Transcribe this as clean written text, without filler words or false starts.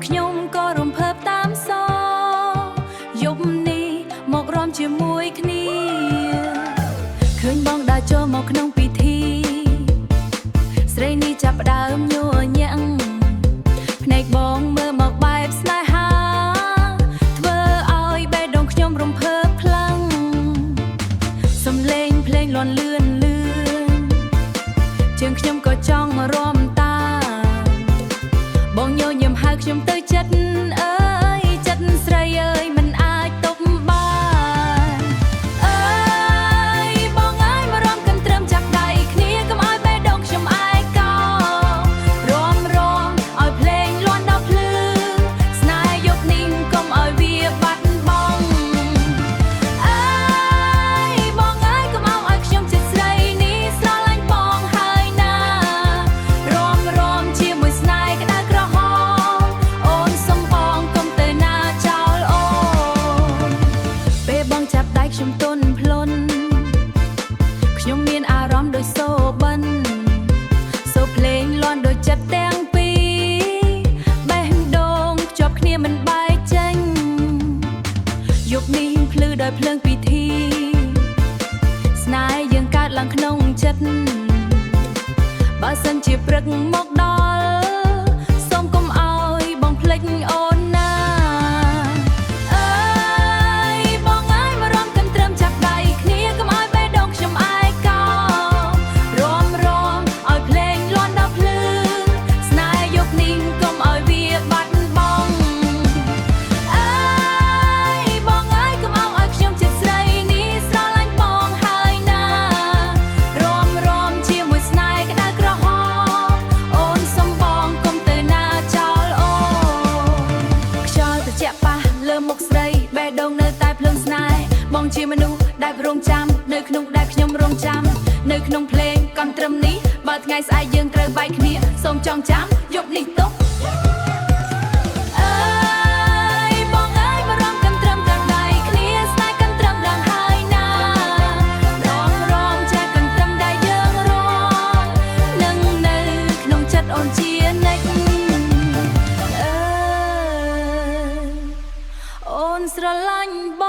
ខ្ញុំក៏រំភើបតាមសយប់នេះមករំជាមួយគ្នាឃើញបងដើរចូលមកក្នុងពិធីស្រីនេះចាប់ផ្ដើមញ័រញាក់ភ្នែកបងមើលមកបែបស្នេហាធ្វើឲ្យបេះដូងខ្ញុំរំភើបខ្លាំងសំឡេងភ្លេងលាន់លឿនលឿនជើងខ្ញុំក៏ចង់រាំបងញញឹមហៅខ្ញុំទៅចិត្តអើយចិត្តស្រីអើយមិនអាចទប់បានអើយបងអើយមករំកិនត្រឹមចាប់ដៃគ្នាកុំឲ្យបេះដូងខ្ញុំឯកោរំឲ្យភ្លេងលាន់ដល់ភ្លឺស្នេហ៍យប់នេះកុំឲ្យវាបាត់បង់អើយបងអើយកុំឲ្យខ្ញុំចិត្តស្រីនេះស្រឡាញ់បងហើយណារំជាមួយស្នេហ៍ក្តៅក្រហមអូនសុំបងកុំទៅណាចោលអូនពេលបងចាប់ដៃខ្ញុំទន់ភ្លន់ខ្ញុំមានអារម្មណ៍ដូចសូបិនសូភ្លេងលាន់ដូចចិត្តទាំងពីរបេះដូងជាប់គ្នាមិនបែកចេញយប់នេះភ្លឺដោយភ្លើងពិធីស្នេហ៍យើងកើតឡើងក្នុងចិត្តបើសិនជាព្រឹកមកដល់សូមកុំឲ្យបងភ្លេចអូនណាអើយបងអើយមករំកិនត្រឹមចាប់ដៃគ្នាកុំឲ្យបេះដូងខ្ញុំឯកោរំឲ្យភ្លេងលាន់ដល់ភ្លឺស្នេហ៍យប់នេះកុំឲ្យវាបាត់បង់អើយបងអើយកុំឲ្យខ្ញុំចិត្តស្រីនេះស្រឡាញ់បងហើយណារំជាមួយស្នេហ៍ក្តៅក្រហមអូនសុំបងកុំទៅណាចោលអូនខ្យល់ត្រជាក់ប៉ះលើមុខស្រីបេះដូងនៅតែភ្លើងស្នេហ៍បងជាមនុស្សដែលរងចាំនៅក្នុងដែលខ្ញុំរងចាំនៅក្នុងភ្លេងកន្ទ្រឹមនេះបើថ្ងៃស្អែកយើងត្រូវបែកគ្នាសូមចងចាំយប់នេះទុកអើយបងអើយមករំកិនត្រឹមចាប់ដៃគ្នាស្នេហ៍កិនត្រឹមដល់ហើយណារំចាកិនត្រឹមដែលយើងរងនឹងនៅក្នុងចិត្តអូនជានិច្ចអើយអូនស្រឡាញ់បង